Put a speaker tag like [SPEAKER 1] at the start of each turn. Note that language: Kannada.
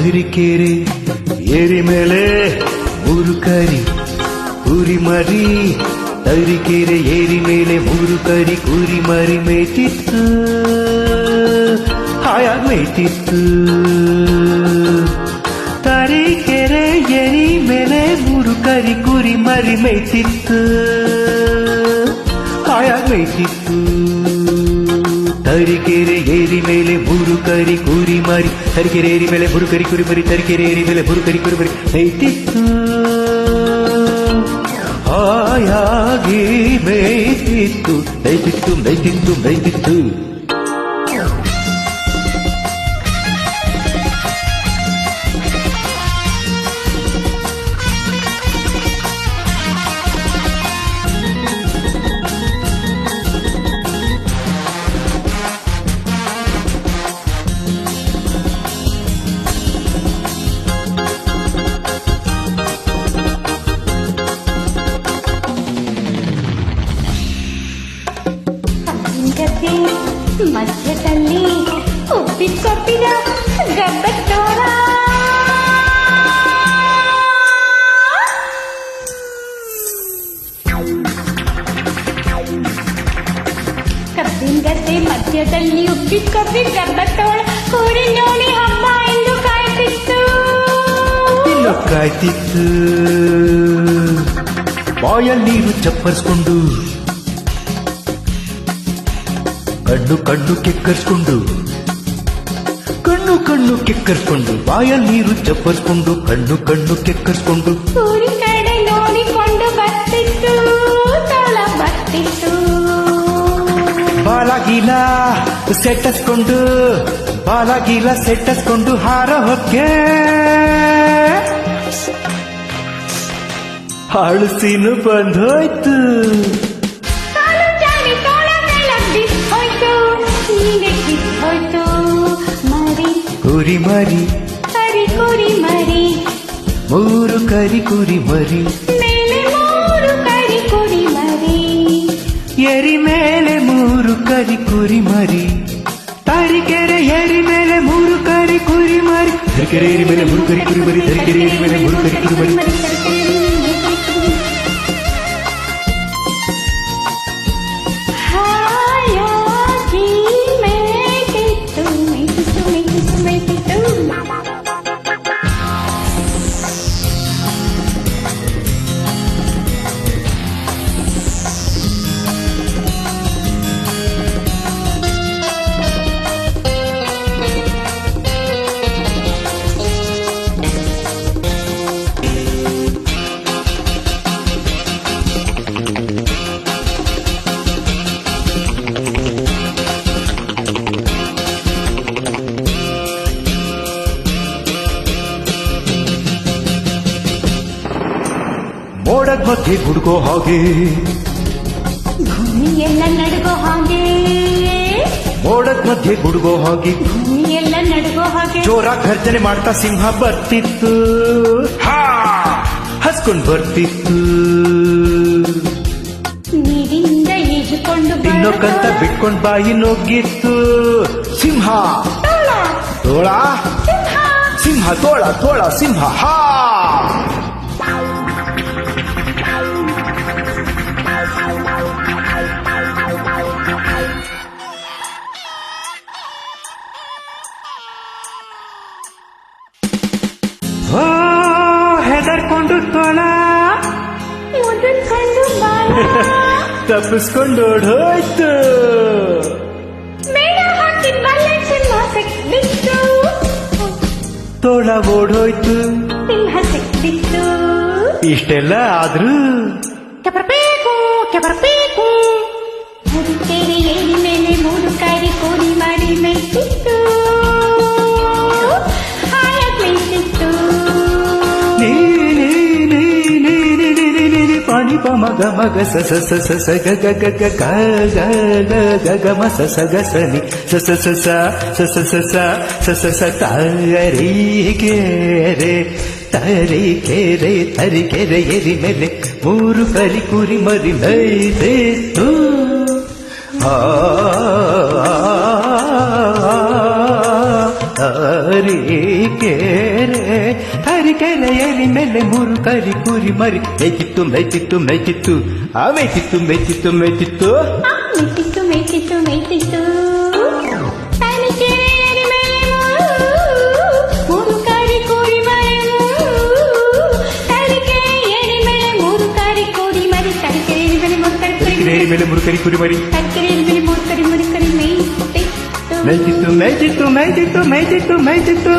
[SPEAKER 1] ತರೀಕೆರೆ ಏರಿ ಮೇಲೆ ಮೂರು ಕರಿ ಕುರಿ ಮರಿ. ತರೀಕೆರೆ ಏರಿ ಮೇಲೆ ಮೂರು ಕರಿ ಕುರಿ ಮರಿ ಮೇಯ್ತಿತ್ತು, ಹಾಯಾಗಿ ಮೇಯ್ತಿತ್ತು. ತರೀಕೆರೆ ಏರಿ ಮೇಲೆ ಮೂರು ಕರಿ ಕುರಿ ಮರಿ ಮೇಯ್ತಿತ್ತು, ಹಾಯಾಗಿ ಮೇಯ್ತಿತ್ತು. ತರೀಕೆರೆ ಏರಿ ಮೇಲೆ ಮೂರು ಕರಿ ಕುರಿ ಮರಿ. ತರೀಕೆರೆ ಏರಿ ಮೇಲೆ ಮೂರು ಕರಿ ಕುರಿ ಮರಿ. ತರೀಕೆರೆ ಏರಿ ಮೇಲೆ ಮೂರು ಕರಿ ಕುರಿ ಮರಿ ಮೇಯ್ತಿತ್ತು, ಹಾಯಾಗಿ ಮೇಯ್ತಿತ್ತು, ಮೇಯ್ತಿತ್ತು ಮೇಯ್ತಿತ್ತು ಮೇಯ್ತಿತ್ತು.
[SPEAKER 2] ಮಧ್ಯದಲ್ಲಿ ಉಪ್ಪಿಕೊಟ್ಟಿದ ಗಬ್ಬತ್ತೋರ. ಕಬ್ಬಿನ ಗದ್ದೆ ಮಧ್ಯದಲ್ಲಿ ಉಪ್ಪಿಕೊಟ್ಟಿ ಗಬ್ಬತ್ತೋಳ ಕೂಡಿ ನೋಡಿ ಹಬ್ಬ ಎಂದು ಕಾಯ್ತಿತ್ತು,
[SPEAKER 1] ಕಾಯ್ತಿತ್ತು. ಬಾಯಲ್ಲಿ ನೀರು ಚಪ್ಪರಿಸ್ಕೊಂಡು ಕಣ್ಣು ಕಣ್ಣು ಕೆಕ್ಕರ್ಸ್ಕೊಂಡು, ಕಣ್ಣು ಕಣ್ಣು ಕೆಕ್ಕರ್ಸ್ಕೊಂಡು, ಬಾಯಲ್ಲಿ ನೀರು ಚಪ್ಪರಿಸ್ಕೊಂಡು ಕಣ್ಣು ಕಣ್ಣು ಕೆಕ್ಕರ್ಸ್ಕೊಂಡು
[SPEAKER 2] ಊರಿ ಕಡೆ ನೋಡಿಕೊಂಡು ಬರ್ತಿತ್ತು, ತೋಳ ಬರ್ತಿತ್ತು.
[SPEAKER 1] ಬಾಲಾಗಿಲ ಸೆಟ್ಟಸ್ಕೊಂಡು, ಬಾಲಾಗಿಲ ಸೆಟ್ಟಸ್ಕೊಂಡು ಹಾರ ಹೊಕ್ಕೆ ಹಾಳು ಸೀನು ಬಂದೋಯ್ತು. ಕುರಿ ಮರಿ
[SPEAKER 2] ಕರಿ ಕುರಿ ಮರಿ,
[SPEAKER 1] ಮೂರು ಕರಿ ಕುರಿ ಮರಿ
[SPEAKER 2] ಮೇಲೆ ಮೂರು ಕರಿ ಕುರಿ ಮರಿ.
[SPEAKER 1] ಎರಿ ಮೇಲೆ ಮೂರು ಕರಿ ಕುರಿ ಮರಿ. ತರೀಕೆರೆ ಏರಿ ಮೇಲೆ ಮೂರು ಕರಿ ಕುರಿ ಮರಿ. ತರೀಕೆರೆ ಏರಿ ಮೇಲೆ ಮೂರು ಕರಿ ಕುರಿ ಮರಿ. ತರೀಕೆರೆ ಏರಿ ಮೇಲೆ ಮೂರು ಕರಿ ಕುರಿ ಮರಿ.
[SPEAKER 2] ಹಾಯಾಗಿ ಮೇಯ್ತಿತ್ತು, ಮೇಯ್ತಿತ್ತು ಮೇಯ್ತಿತ್ತು ಮೇಯ್ತಿತ್ತು.
[SPEAKER 1] ಮೋಡದ ಮಧ್ಯೆ ಗುಡುಗೋ ಹಾಗೆ,
[SPEAKER 2] ಭೂಮಿಯೆಲ್ಲ ನಡುಗೋ ಹಾಗೆ,
[SPEAKER 1] ಮೋಡದ ಮಧ್ಯೆ ಗುಡುಗೋ ಹಾಗೆ,
[SPEAKER 2] ಭೂಮಿಯೆಲ್ಲ ನಡುಗೋ ಹಾಗೆ.
[SPEAKER 1] ಜೋರ ಗರ್ಜನೆ ಮಾಡ್ತಾ ಸಿಂಹ ಬರ್ತಿತ್ತು, ಹಸ್ಕೊಂಡ್ ಬರ್ತಿತ್ತು.
[SPEAKER 2] ನೀರಿಂದ ಈಜುಕೊಂಡು
[SPEAKER 1] ಇನ್ನೊಕ್ಕಂತ ಬಿಟ್ಕೊಂಡ್ ಬಾಯಿ ನುಗ್ಗಿತ್ತು. ಸಿಂಹ ತೋಳ, ಸಿಂಹ ತೋಳ, ತೋಳ ಸಿಂಹ ಹಾ. ಹೆದರ್ಕೊಂಡು ತೋಳ
[SPEAKER 2] ಮುದುಕೊಂಡು
[SPEAKER 1] ತಪ್ಪಿಸ್ಕೊಂಡು ಓಡೋಯ್ತು.
[SPEAKER 2] ಮೇಡ ಹಾಕಿ ಬಲ್ಲೆ ಸಿಂಹ ಸಿಕ್ಬಿತ್ತು,
[SPEAKER 1] ತೋಳ ಓಡೋಯ್ತು.
[SPEAKER 2] ಸಿಂಹ ಸಿಕ್ಬಿತ್ತು.
[SPEAKER 1] ಇಷ್ಟೆಲ್ಲ ಆದ್ರೂ
[SPEAKER 2] ಕೆಬರಬೇಕು ಕೆಬರಬೇಕು. ತರೀಕೆರೆ ಏರಿ ಮೇಲೆ ಮೂರು ಕರಿ ಕೋಡಿ ಮಾಡಿ ಮೇಯ್ತಿತ್ತು, ಹಾಯಾಗಿ ಮೇಯ್ತಿತ್ತು.
[SPEAKER 1] ಪಾಣಿ ಪ ಮಗ ಮಗ ಸ ಸ ಸ ಸ ಸ ಗ ಗ ಗ ಗ ಗ ಗ ಗ ಗ ಗ ಮ ಸ ಸ ಗ ಸ ನಿ ಸ ಸ ಸ ಸ ಸ ಸ ಸ ಸ ಸ ಸ ಸ ತರೀಕೆರೆ ತರೀಕೆರೆ ತರೀಕೆರೆ ಏರಿ ಮೇಲೆ ಮೂರು ಕರಿ ಕುರಿ ಮರಿ ಮೇಯ್ತಿತ್ತು. ತರೀಕೆರೆ ತರೀಕೆರೆಯಲ್ಲಿ ಮೇಲೆ ಮೂರು ಕರಿ ಕುರಿ ಮರಿ ಮೇಯ್ತಿತ್ತು ಮೇಯ್ತಿತ್ತು ಮೇಯ್ತಿತ್ತು ಆ ಮೇಯ್ತಿತ್ತು ಮೇಯ್ತಿತ್ತು ಮೇಯ್ತಿತ್ತು
[SPEAKER 2] ಮೇಯ್ತಿತ್ತು ಮೇಯ್ತಿತ್ತು ಮೇಯ್ತಿತ್ತು ತರೀಕೆರೆಯಲ್ಲಿ ಮೇಲೆ ಮೂರು ಕರಿ ಕುರಿ ಮರಿ ತರೀಕೆರೆಯಲ್ಲಿ ಮೇಲೆ ಮೂರು ಕರಿ ಕುರಿ ಮರಿ ತರೀಕೆರೆಯಲ್ಲಿ ಮೇಲೆ ಮೂರು ಕರಿ ಕುರಿ
[SPEAKER 1] ತರೀಕೆರೆಯಲ್ಲಿ ಮೇಲೆ ಮೂರು ಕರಿ ಕುರಿ ಮರಿ
[SPEAKER 2] ತರೀಕೆರೆಯಲ್ಲಿ ಮೇಲೆ ಮೂರು ಕರಿ ಮೇಯ್ತಿತ್ತು
[SPEAKER 1] ಮೇಯ್ತಿತ್ತು ಮೇಯ್ತಿತ್ತು ಮೇಯ್ತಿತ್ತು ಮೇಯ್ತಿತ್ತು ಮೇಯ್ತಿತ್ತು